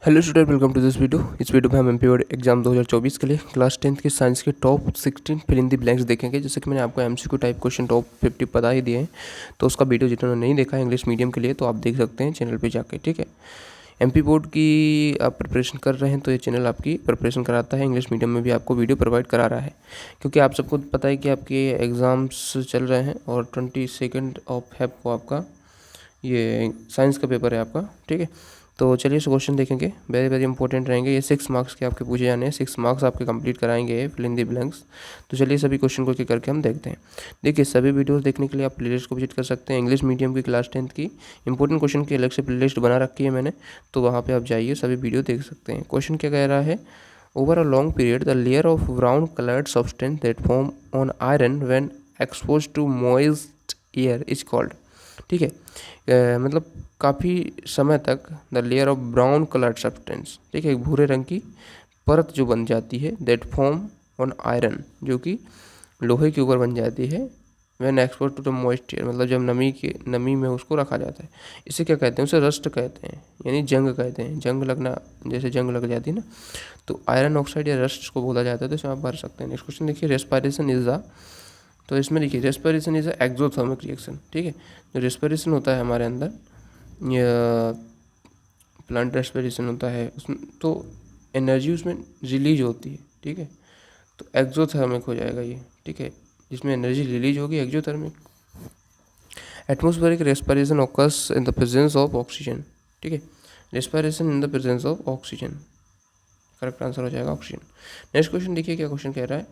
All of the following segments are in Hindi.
Hello student, welcome to this video. इस वीडियो में हम एमपी बोर्ड एग्जाम 2024 के लिए क्लास 10th के साइंस के top 16 fill in the blanks देखेंगे। जैसे कि मैंने आपको एमसीक्यू टाइप क्वेश्चन टॉप 50 बता ही दिए हैं, तो उसका वीडियो जिन्होंने नहीं देखा है इंग्लिश मीडियम के लिए तो आप देख सकते हैं चैनल पे जाके। ठीक है, एमपी बोर्ड की आप प्रिपरेशन कर रहे हैं तो ये चैनल आपकी प्रिपरेशन कराता है। इंग्लिश मीडियम में भी आपको वीडियो प्रोवाइड करा रहा है, क्योंकि आप सबको पता है कि आपके एग्ज़ाम्स चल रहे हैं और 22 ऑफ फेब को आपका ये साइंस का पेपर है आपका। ठीक है, तो चलिए इस क्वेश्चन देखेंगे, वेरी वेरी इंपॉर्टेंट रहेंगे। ये 6 मार्क्स के आपके पूछे जाने हैं, 6 मार्क्स आपके कंप्लीट कराएंगे फिल इन दी ब्लैंक्स। तो चलिए सभी क्वेश्चन को एक करके हम देखते हैं। देखिए, सभी वीडियोस देखने के लिए आप प्लेलिस्ट को विजिट कर सकते हैं। इंग्लिश मीडियम की क्लास 10th की इंपॉर्टेंट क्वेश्चन की अलग से प्लेलिस्ट बना रखी है मैंने, तो वहाँ पर आप जाइए, सभी वीडियो देख सकते हैं। क्वेश्चन क्या कह रहा है, over a long period the layer of brown coloured substance that form on iron when expose to moist air is called. ठीक है, मतलब काफ़ी समय तक the layer of brown coloured substance, ठीक है, एक भूरे रंग की परत जो बन जाती है, दैट फॉर्म ऑन आयरन, जो कि लोहे के ऊपर बन जाती है, when expose to the moist air, मतलब जब नमी में उसको रखा जाता है। इसे क्या कहते हैं, उसे रस्ट कहते हैं, यानी जंग कहते हैं। जंग लगना, जैसे जंग लग जाती है ना, तो आयरन ऑक्साइड या रस्ट को बोला जाता है। तो इसमें आप भर सकते हैं। नेक्स्ट क्वेश्चन देखिए, रेस्पायरेशन इज द, तो इसमें देखिए रेस्पिरेशन इज एक्सोथर्मिक रिएक्शन। ठीक है, जो रेस्पिरेशन होता है हमारे अंदर, या प्लांट रेस्पिरेशन होता है, उसमें तो एनर्जी उसमें रिलीज होती है। ठीक है, तो एक्सोथर्मिक हो जाएगा ये। ठीक है, जिसमें एनर्जी रिलीज होगी, exothermic. Atmospheric respiration occurs in the presence of oxygen. ठीक है, respiration in the presence of oxygen, correct answer हो जाएगा ऑक्सीजन। नेक्स्ट क्वेश्चन देखिए, क्या क्वेश्चन कह रहा है,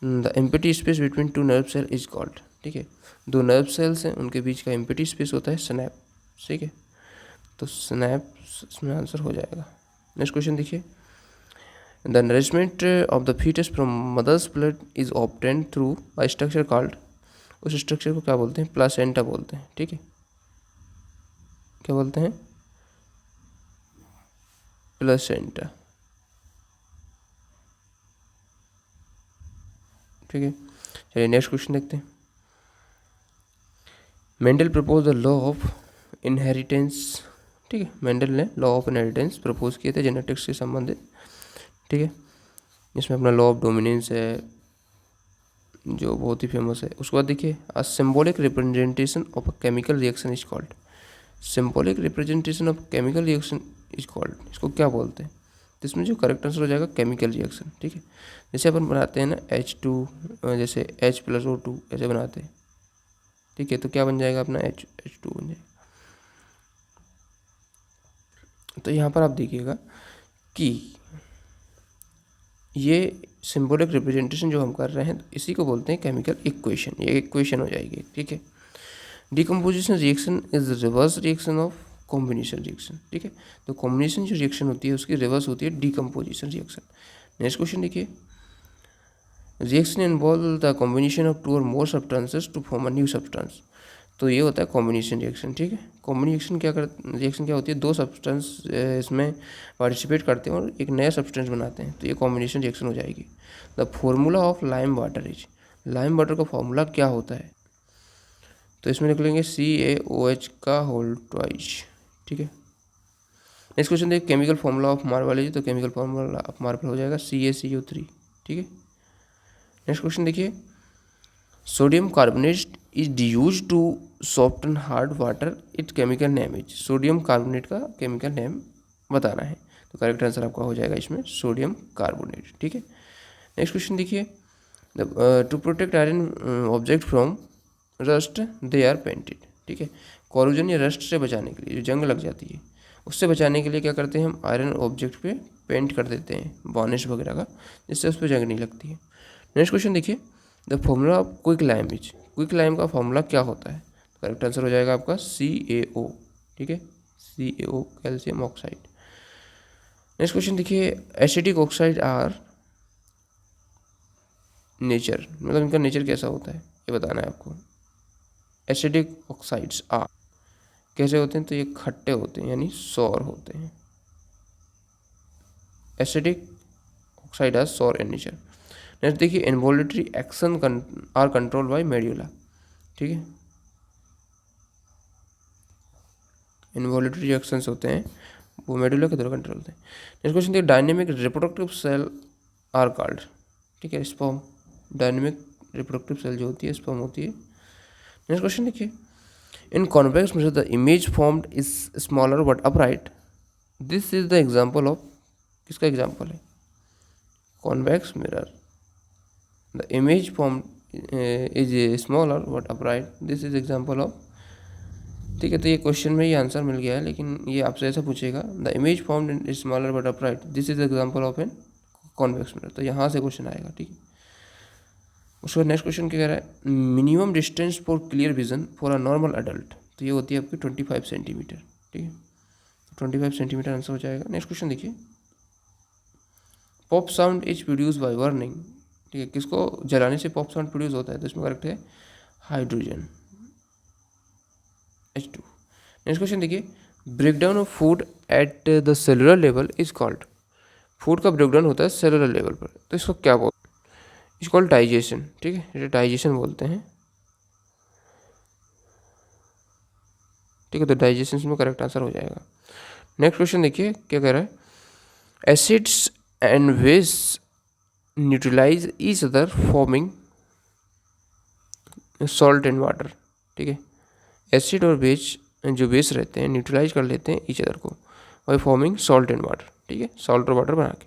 the empty space between two nerve cell is called. ठीक है, दो नर्व सेल्स हैं, उनके बीच का एम्प्टी स्पेस होता है स्नैप। ठीक है, तो स्नैप इसमें आंसर हो जाएगा। नेक्स्ट क्वेश्चन देखिए, the nourishment of the foetus from mother's blood is obtained through a structure called, उस स्ट्रक्चर को क्या बोलते हैं, प्लासेंटा बोलते हैं। ठीक है, क्या बोलते हैं, प्लासेंटा। ठीक है, चलिए नेक्स्ट क्वेश्चन देखते हैं। Mendel propose the law of inheritance. ठीक है, मेंडल ने लॉ ऑफ इनहेरिटेंस प्रपोज किए थे जेनेटिक्स से संबंधित। ठीक है, इसमें अपना लॉ ऑफ डोमिनेंस है जो बहुत ही फेमस है। उसके बाद देखिए, अ symbolic representation of a chemical reaction is called. Symbolic representation of chemical reaction is called, इसको क्या बोलते हैं, तो इसमें जो करेक्ट आंसर हो जाएगा केमिकल रिएक्शन। ठीक है, जैसे अपन बनाते हैं ना H2, जैसे H+O2 ऐसे बनाते हैं। ठीक है, तो क्या बन जाएगा अपना H2 बन जाएगा। तो यहाँ पर आप देखिएगा कि ये सिंबॉलिक रिप्रेजेंटेशन जो हम कर रहे हैं, इसी को बोलते हैं केमिकल इक्वेशन। ये इक्वेशन हो जाएगी। ठीक है, decomposition reaction is reverse reaction of combination reaction. ठीक है, तो कॉम्बिनेशन जो रिएक्शन होती है उसकी रिवर्स होती है डिकम्पोजिशन रिएक्शन। नेक्स्ट क्वेश्चन देखिए, reaction involve the combination of two और more substances to form a new substance. तो ये होता है कॉम्बिनेशन रिएक्शन। ठीक है, कॉम्बिनेशन रिएक्शन क्या होती है, दो सब्सटेंस इसमें पार्टिसिपेट करते हैं और एक नया सब्सटेंस बनाते हैं, तो ये कॉम्बिनेशन रिएक्शन हो जाएगी। The formula of lime water is, lime water का फॉर्मूला क्या होता है, तो इसमें लिख लेंगे CaOH का होल ट्वाइस। ठीक है, नेक्स्ट क्वेश्चन देखिए, chemical formula of marble is, तो केमिकल फॉर्मूला ऑफ मार्बल हो जाएगा CaCO3। ठीक है, नेक्स्ट क्वेश्चन देखिए, sodium carbonate is use to soften hard water, it chemical name is. Sodium carbonate का केमिकल नेम बताना है, तो करेक्ट आंसर आपका हो जाएगा इसमें सोडियम कार्बोनेट। ठीक है, नेक्स्ट क्वेश्चन देखिए, to protect iron object from rust they are painted. ठीक है, कॉरोजन या रस्ट से बचाने के लिए, जो जंग लग जाती है उससे बचाने के लिए क्या करते हैं, हम आयरन ऑब्जेक्ट पे पेंट कर देते हैं वार्निश वगैरह का, जिससे उस पर जंग नहीं लगती है। नेक्स्ट क्वेश्चन देखिए, the formula of quick lime is, quick lime का फॉर्मूला क्या होता है, करेक्ट आंसर हो जाएगा आपका CaO। ठीक है, CaO calcium oxide. Next question देखिए, एसिडिक ऑक्साइड आर नेचर, मतलब इनका नेचर कैसा होता है ये बताना है आपको। एसिडिक ऑक्साइड्स आर कैसे होते हैं, तो ये खट्टे होते हैं, यानी सौर होते हैं। एसिडिक ऑक्साइड आर सौर इन नेचर। नेक्स्ट देखिए, involuntary action are control by medulla. ठीक है, इन्वॉल्यूटरी एक्शंस होते हैं वो मेडुला के द्वारा कंट्रोल होते हैं। नेक्स्ट क्वेश्चन देखिए, dynamic reproductive cell are called, ठीक है, स्पर्म, डायनेमिक रिप्रोडक्टिव सेल जो होती है स्पर्म होती है। नेक्स्ट क्वेश्चन देखिए, in convex mirror the image formed is smaller but upright, this is the example of, किसका एग्जाम्पल है, convex mirror the image formed is smaller but upright, this is example of, ठीक है। तो ये क्वेश्चन में ये आंसर मिल गया है, लेकिन ये आपसे ऐसा पूछेगा, the image formed is smaller but upright, this is example of an convex mirror, तो यहाँ से क्वेश्चन आएगा, ठीक है। उसके बाद नेक्स्ट क्वेश्चन क्या कह रहा है, minimum distance for clear vision for a normal adult, तो ये होती है आपकी 25 सेंटीमीटर, ठीक है, 25 सेंटीमीटर आंसर हो जाएगा। नेक्स्ट क्वेश्चन देखिए, pop sound is produce by burning, ठीक है, किसको जलाने से पॉप साउंड प्रोड्यूस होता है, तो इसमें करेक्ट है हाइड्रोजन, H2। नेक्स्ट क्वेश्चन देखिए, breakdown of food at the cellular level is called, food का ब्रेकडाउन होता है सेलुलर लेवल पर, तो इसको क्या बोलते हैं, इसको कॉल्ड डाइजेशन, ठीक है, इसे डाइजेशन बोलते हैं, ठीक है, तो डाइजेशन में करेक्ट आंसर हो जाएगा। नेक्स्ट क्वेश्चन देखिए क्या कह रहा है, acids and waste neutralise each other forming salt and water, ठीक है, एसिड और बेस जो बेस रहते हैं न्यूट्रलाइज कर लेते हैं ईच अदर को by forming salt and water, ठीक है, सॉल्ट और वाटर बना के।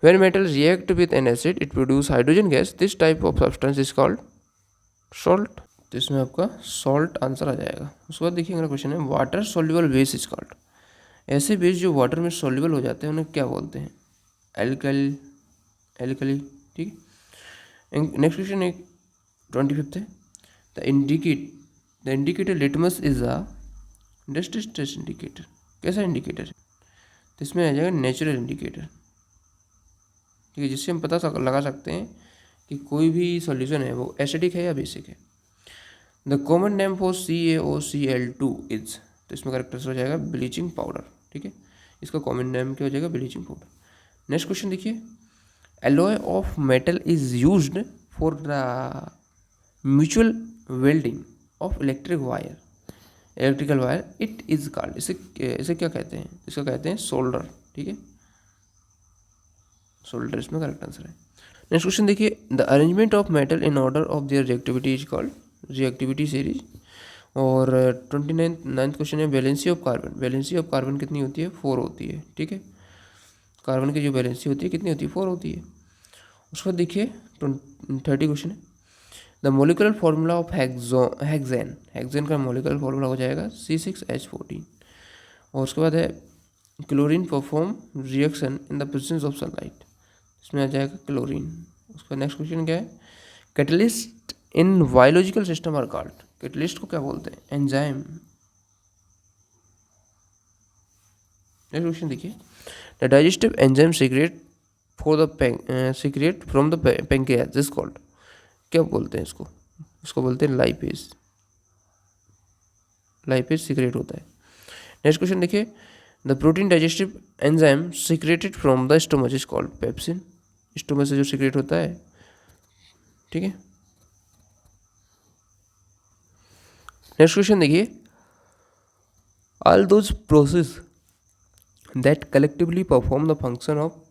When metal react with N acid it produce hydrogen gas, this type of substance is called salt, तो इसमें आपका सॉल्ट आंसर आ जाएगा। उसके बाद देखिए अगला क्वेश्चन है, water soluble base is called, ऐसे बेस जो वाटर में सोल्यूबल हो जाते हैं उन्हें क्या बोलते हैं, एल्कली, ठीक है। नेक्स्ट क्वेश्चन है 25 है, the indicator litmus is a test indicator, कैसा इंडिकेटर है, तो इसमें आ जाएगा नेचुरल इंडिकेटर, ठीक है, जिससे हम पता लगा सकते हैं कि कोई भी सॉल्यूशन है वो एसिडिक है या बेसिक है। The common name for CaOCl2 is, तो इसमें करेक्ट आंसर हो जाएगा ब्लीचिंग पाउडर, ठीक है, इसका कॉमन नेम क्या हो जाएगा, ब्लीचिंग पाउडर। नेक्स्ट क्वेश्चन देखिए, alloy of metal is used for the mutual welding of electrical wire, it is called, इसे क्या कहते हैं, इसको कहते हैं सोल्डर, ठीक है, सोल्डर इसमें करेक्ट आंसर है। नेक्स्ट क्वेश्चन देखिए, the arrangement of metal in order of their reactivity is called reactivity series. और 29th क्वेश्चन है, valency of carbon, valency of carbon कितनी होती है, 4 होती है, ठीक है, कार्बन की जो वैलेंसी होती है कितनी होती है, 4 होती है। उसके बाद देखिए 30 क्वेश्चन है, the molecular formula of hexane का मोलिकुलर फार्मूला हो जाएगा C6H14। और उसके बाद है, chlorine perform reaction in the presence of sunlight, इसमें आ जाएगा क्लोरीन। उसका नेक्स्ट क्वेश्चन क्या है, catalyst in biological system are called, catalyst को क्या बोलते हैं, एंजाइम। नेक्स्ट क्वेश्चन देखिए, the digestive enzyme secrete from the pancreas is called, क्या बोलते हैं इसको, इसको बोलते हैं लाइपेज, लाइपेज सीक्रेट होता है। नेक्स्ट क्वेश्चन देखिए, the protein digestive enzyme secreted from the stomach is called pepsin, stomach से जो सीक्रेट होता है, ठीक है। नेक्स्ट क्वेश्चन देखिए, all those process that collectively perform the function of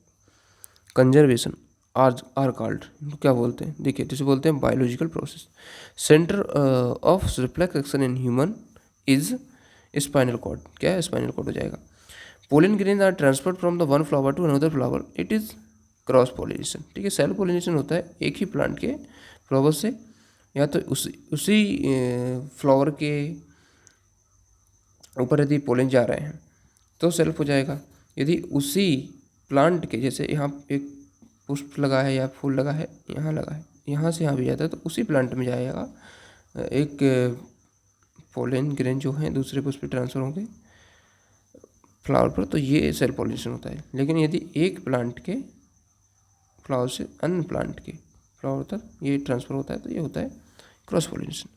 conservation are called, क्या बोलते हैं, देखिए जिसे बोलते हैं biological process. Centre of reflex action in human is spinal cord, क्या है, स्पाइनल कॉर्ड हो जाएगा। Pollen grain are transferred from the one flower to another flower, it is cross pollination, ठीक है, सेल्फ पोलिनेशन होता है एक ही प्लांट के फ्लावर से, या तो उसी फ्लावर के ऊपर यदि पोलन जा रहे हैं तो सेल्फ हो जाएगा, यदि उसी प्लांट के, जैसे यहाँ एक पुष्प लगा है या फूल लगा है, यहाँ लगा है, यहाँ से यहाँ भी जाता है तो उसी प्लांट में जाएगा एक पोलन ग्रेन जो है दूसरे पुष्प पे ट्रांसफर होंगे फ्लावर पर, तो ये सेल्फ पोलिनेशन होता है। लेकिन यदि एक प्लांट के फ्लावर से अन्य प्लांट के फ्लावर तक ये ट्रांसफर होता है तो ये होता है क्रॉस पोलिनेशन।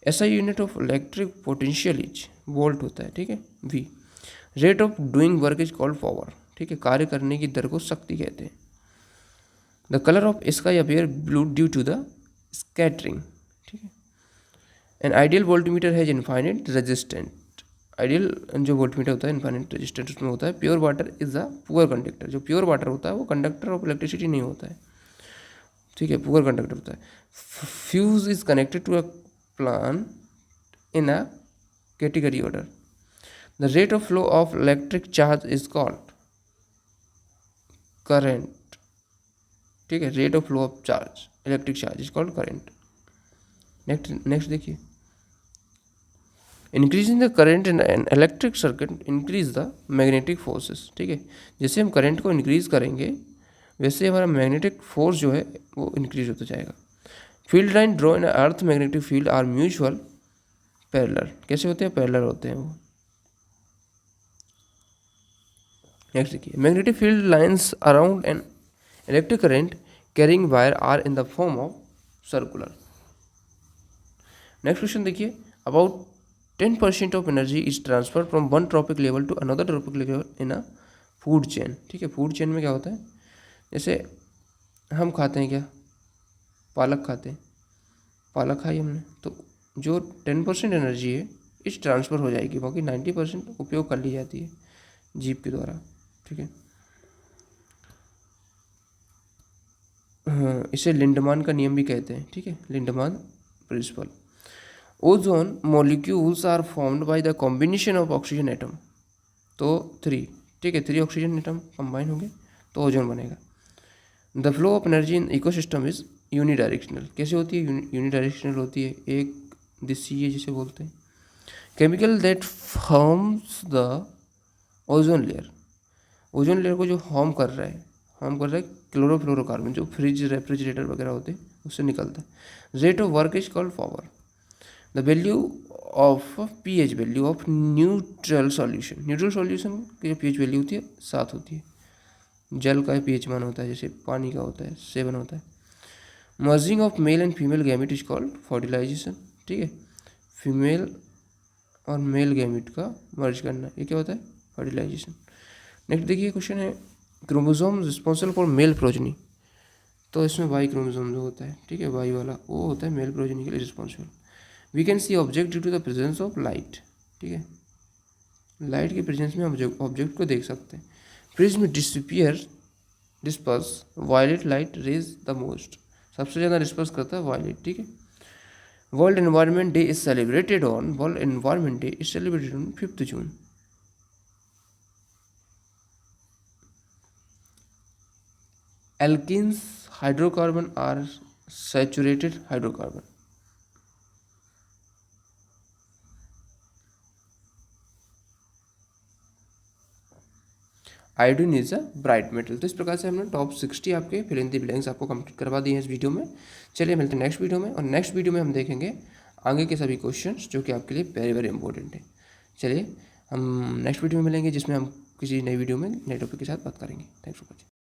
ऐसा unit of electric potential is volt होता है, ठीक है, V। Rate of doing work is called power, ठीक है, कार्य करने की दर को शक्ति कहते हैं। The colour of sky appear blue due to the scattering, ठीक है। An ideal voltmeter has infinite resistant ideal जो वोल्टमीटर होता है इनफाइनाइट रेजिस्टेंस उसमें होता है pure water is a poor conductor. जो प्योर वाटर होता है वो कंडक्टर ऑफ इलेक्ट्रिसिटी नहीं होता है, ठीक है, पुअर कंडक्टर होता है। Fuse is connected to a plan in a category order. The rate of flow of electric charge is called current, ठीक है, rate of flow of charge electric charge is called current. Next देखिए, increasing the current in an electric circuit increase the magnetic forces, ठीक है, जैसे हम करंट को इंक्रीज करेंगे वैसे हमारा मैग्नेटिक फोर्स जो है वो इंक्रीज होता जाएगा। Field line draw in earth magnetic field are mutual parallel, कैसे होते हैं, पैरेलल होते हैं वो। नेक्स्ट देखिए, magnetic field lines around an electric current carrying wire are in the form of circular. Next question देखिए, about 10% of energy is transfer from one trophic level to another trophic level in a food chain, ठीक है। फूड चेन में क्या होता है, जैसे हम खाते हैं क्या, पालक खाते हैं, पालक खाई हमने तो जो 10% एनर्जी है इस ट्रांसफ़र हो जाएगी, बाकी 90% उपयोग कर ली जाती है जीव के द्वारा, ठीक है। हाँ, इसे लिंडमान का नियम भी कहते हैं, ठीक है, Lindemann principle. Ozone molecules are formed by the combination of oxygen atom, तो 3, ठीक है, 3 ऑक्सीजन एटम कंबाइन होंगे तो ओजोन बनेगा। The flow of energy in ecosystem is unidirectional, कैसे होती है, यूनिडायरेक्शनल होती है, एक दिशीय जिसे बोलते हैं। Chemical that forms the ozone layer, ozone layer को जो हार्म कर रहा है क्लोरोफ्लोरोकार्बन, जो फ्रिज रेफ्रिजरेटर वगैरह होते हैं उससे निकलता है। Rate of work is called power. The value of pH value of neutral solution, neutral solution की जो पीएच वैल्यू होती है 7 होती है। जल का पीएच मान होता है, जैसे पानी का होता है 7 होता है। Merging of male and female gamete is called fertilisation, ठीक है, फीमेल और मेल गैमेट का मर्ज करना, ये क्या होता है, फर्टिलाइजेशन। नेक्स्ट देखिए क्वेश्चन है, chromosome responsible for male progeny, तो इसमें वाई क्रोमोसोम जो होता है, ठीक है, वाई वाला वो होता है मेल प्रोजनी के लिए responsible. We can see object due to the presence of light, ठीक है, लाइट के प्रेजेंस में हम ऑब्जेक्ट को देख सकते हैं। Prism disperse violet light rays the most, सबसे ज़्यादा डिस्पर्स करता है वायलेट, ठीक है। World environment day is celebrated on, world environment day is celebrated on 5 June. Alkynes hydrocarbon are saturated hydrocarbon. Iodine is a bright metal. तो इस प्रकार से हमने टॉप 60 आपके फिल इन द ब्लैंक्स आपको कंप्लीट करवा दिए हैं इस वीडियो में। चलिए मिलते हैं नेक्स्ट वीडियो में, और नेक्स्ट वीडियो में हम देखेंगे आगे के सभी क्वेश्चंस जो कि आपके लिए वेरी वेरी इंपॉर्टेंट है। चलिए हम नेक्स्ट वीडियो में मिलेंगे, जिसमें हम किसी नई वीडियो में नए टॉपिक के साथ बात करेंगे। Thanks for watching.